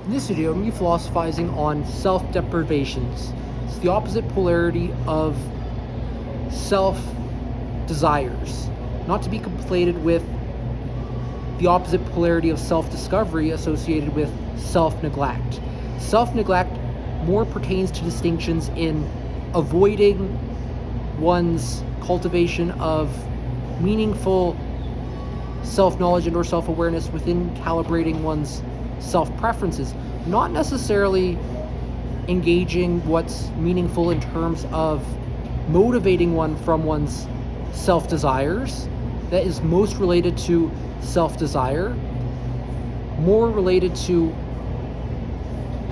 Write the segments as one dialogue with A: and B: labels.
A: In this video, I'm going to be philosophizing on self-deprivations. It's the opposite polarity of self-desires, not to be conflated with the opposite polarity of self-discovery associated with self-neglect. Self-neglect more pertains to distinctions in avoiding one's cultivation of meaningful self-knowledge and or self-awareness within calibrating one's self-preferences, not necessarily engaging what's meaningful in terms of motivating one from one's self-desires. That is most related to self-desire, more related to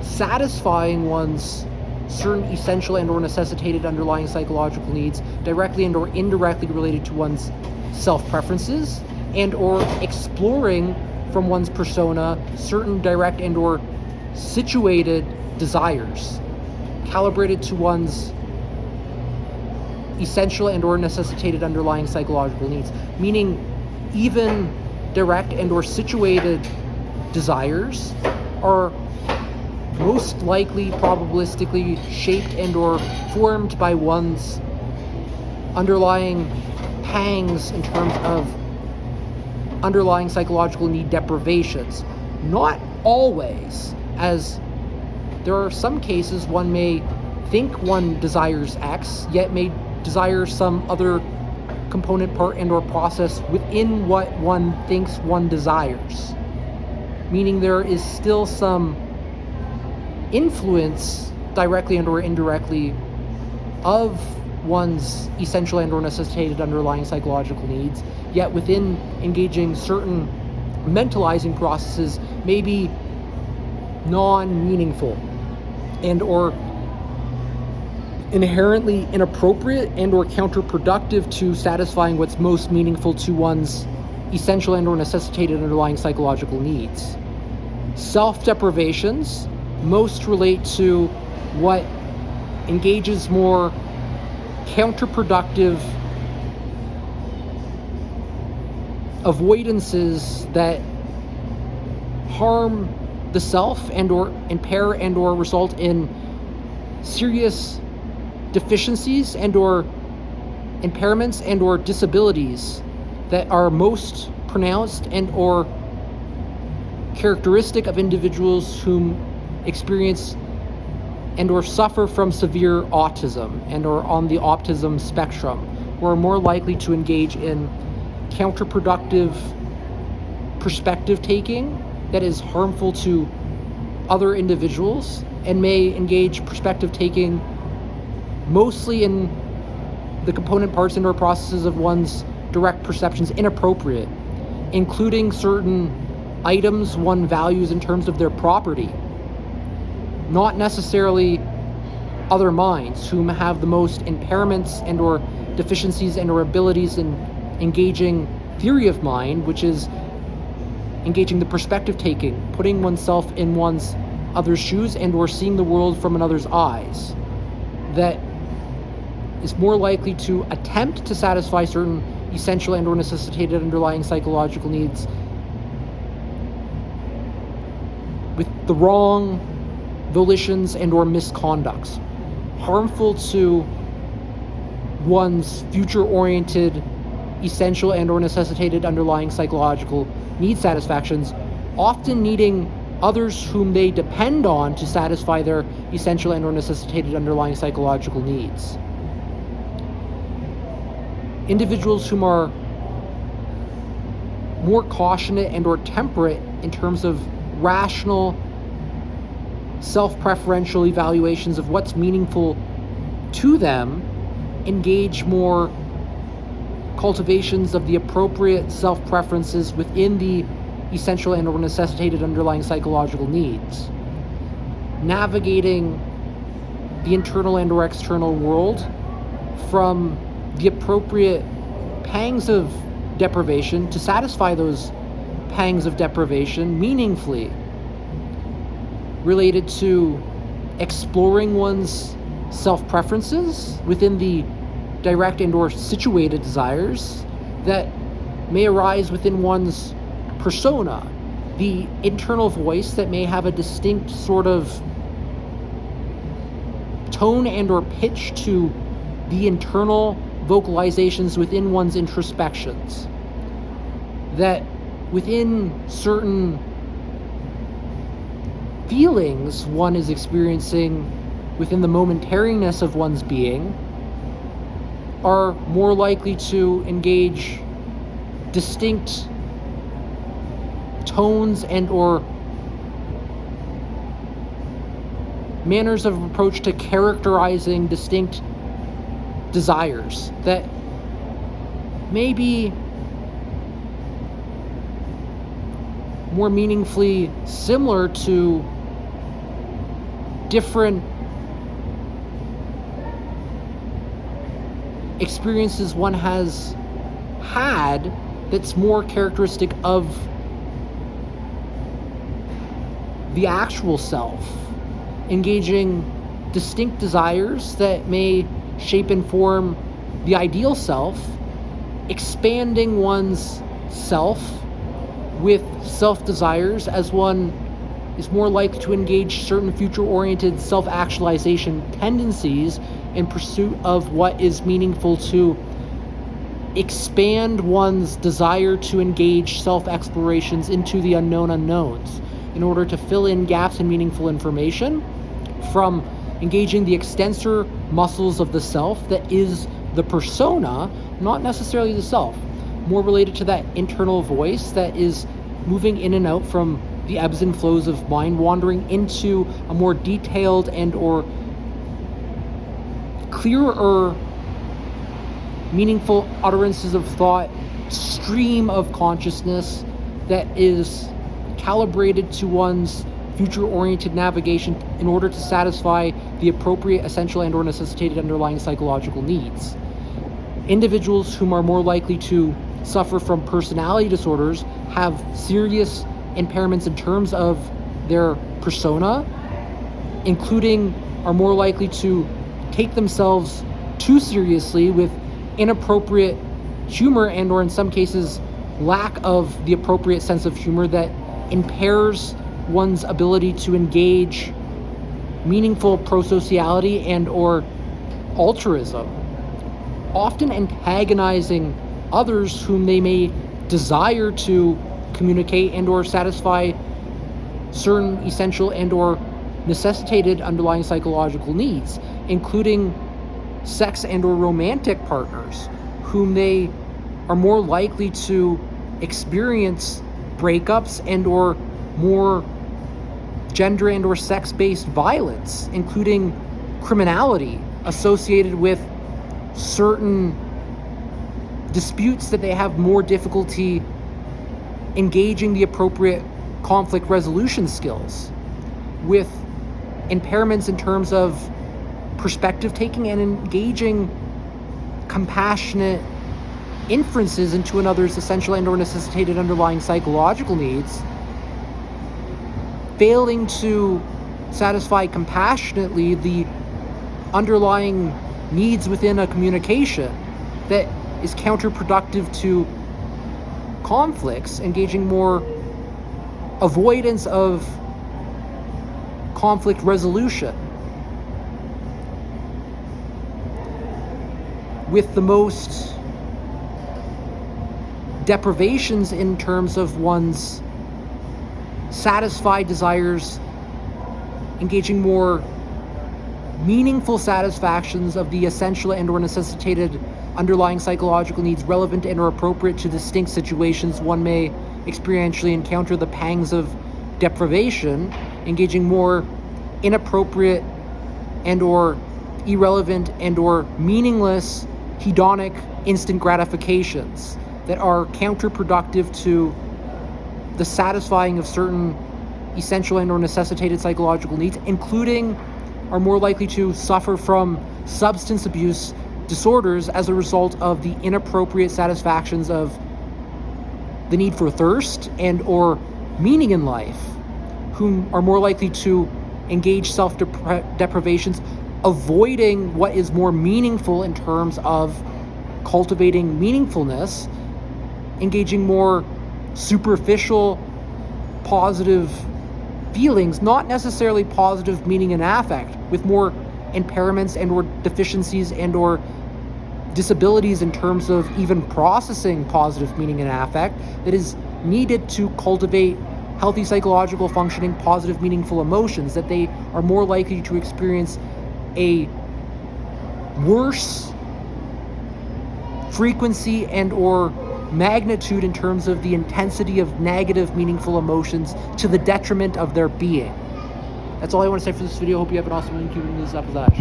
A: satisfying one's certain essential and or necessitated underlying psychological needs, directly and or indirectly related to one's self-preferences, and or exploring from one's persona certain direct and or situated desires, calibrated to one's essential and or necessitated underlying psychological needs, meaning even direct and or situated desires are most likely probabilistically shaped and or formed by one's underlying pangs in terms of underlying psychological need deprivations. Not always, as there are some cases one may think one desires X, yet may desire some other component, part, and or process within what one thinks one desires. Meaning there is still some influence, directly and or indirectly, of one's essential and or necessitated underlying psychological needs, yet within engaging certain mentalizing processes may be non-meaningful and or inherently inappropriate and or counterproductive to satisfying what's most meaningful to one's essential and or necessitated underlying psychological needs. Self-deprivations most relate to what engages more counterproductive avoidances that harm the self and or impair and or result in serious deficiencies and or impairments and or disabilities that are most pronounced and or characteristic of individuals whom experience and or suffer from severe autism and or on the autism spectrum, who are more likely to engage in counterproductive perspective taking that is harmful to other individuals and may engage perspective taking mostly in the component parts and or processes of one's direct perceptions inappropriate, including certain items one values in terms of their property, not necessarily other minds whom have the most impairments and or deficiencies and or abilities in engaging theory of mind, which is engaging the perspective taking, putting oneself in one's other's shoes and or seeing the world from another's eyes, that is more likely to attempt to satisfy certain essential and or necessitated underlying psychological needs with the wrong volitions and or misconducts, harmful to one's future-oriented essential and or necessitated underlying psychological need satisfactions, often needing others whom they depend on to satisfy their essential and or necessitated underlying psychological needs. Individuals whom are more cautionate and or temperate in terms of rational self-preferential evaluations of what's meaningful to them engage more cultivations of the appropriate self-preferences within the essential and or necessitated underlying psychological needs, navigating the internal and or external world from the appropriate pangs of deprivation to satisfy those pangs of deprivation meaningfully, related to exploring one's self-preferences within the direct and or situated desires that may arise within one's persona the internal voice that may have a distinct sort of tone and or pitch to the internal vocalizations within one's introspections. That within certain feelings one is experiencing within the momentariness of one's being are more likely to engage distinct tones and or manners of approach to characterizing distinct desires that may be more meaningfully similar to different experiences one has had that's more characteristic of the actual self, engaging distinct desires that may shape and form the ideal self, expanding one's self with self-desires as one is more likely to engage certain future-oriented self-actualization tendencies in pursuit of what is meaningful to expand one's desire to engage self-explorations into the unknown unknowns in order to fill in gaps in meaningful information from engaging the extensor muscles of the self that is the persona, not necessarily the self, more related to that internal voice that is moving in and out from the ebbs and flows of mind wandering into a more detailed and or clearer meaningful utterances of thought stream of consciousness that is calibrated to one's future-oriented navigation in order to satisfy the appropriate essential and or necessitated underlying psychological needs. Individuals whom are more likely to suffer from personality disorders have serious impairments in terms of their persona, including are more likely to take themselves too seriously with inappropriate humor and or in some cases lack of the appropriate sense of humor that impairs one's ability to engage meaningful prosociality and or altruism, often antagonizing others whom they may desire to communicate and or satisfy certain essential and or necessitated underlying psychological needs, including sex and or romantic partners whom they are more likely to experience breakups and or more gender and or sex-based violence, including criminality associated with certain disputes that they have more difficulty engaging the appropriate conflict resolution skills, with impairments in terms of perspective taking and engaging compassionate inferences into another's essential and or necessitated underlying psychological needs, failing to satisfy compassionately the underlying needs within a communication that is counterproductive to conflicts, engaging more avoidance of conflict resolution, with the most deprivations in terms of one's satisfied desires, engaging more meaningful satisfactions of the essential and or necessitated underlying psychological needs relevant and or appropriate to distinct situations one may experientially encounter the pangs of deprivation, engaging more inappropriate and or irrelevant and or meaningless hedonic instant gratifications that are counterproductive to the satisfying of certain essential and or necessitated psychological needs, including are more likely to suffer from substance abuse disorders as a result of the inappropriate satisfactions of the need for thirst and or meaning in life, whom are more likely to engage self-deprivations, avoiding what is more meaningful in terms of cultivating meaningfulness, engaging more superficial positive feelings, not necessarily positive meaning and affect, with more impairments and or deficiencies and or disabilities in terms of even processing positive meaning and affect, that is needed to cultivate healthy psychological functioning, positive, meaningful emotions, that they are more likely to experience a worse frequency and or magnitude in terms of the intensity of negative, meaningful emotions to the detriment of their being. That's all I want to say for this video. Hope you have an awesome week. Keep it in this episode.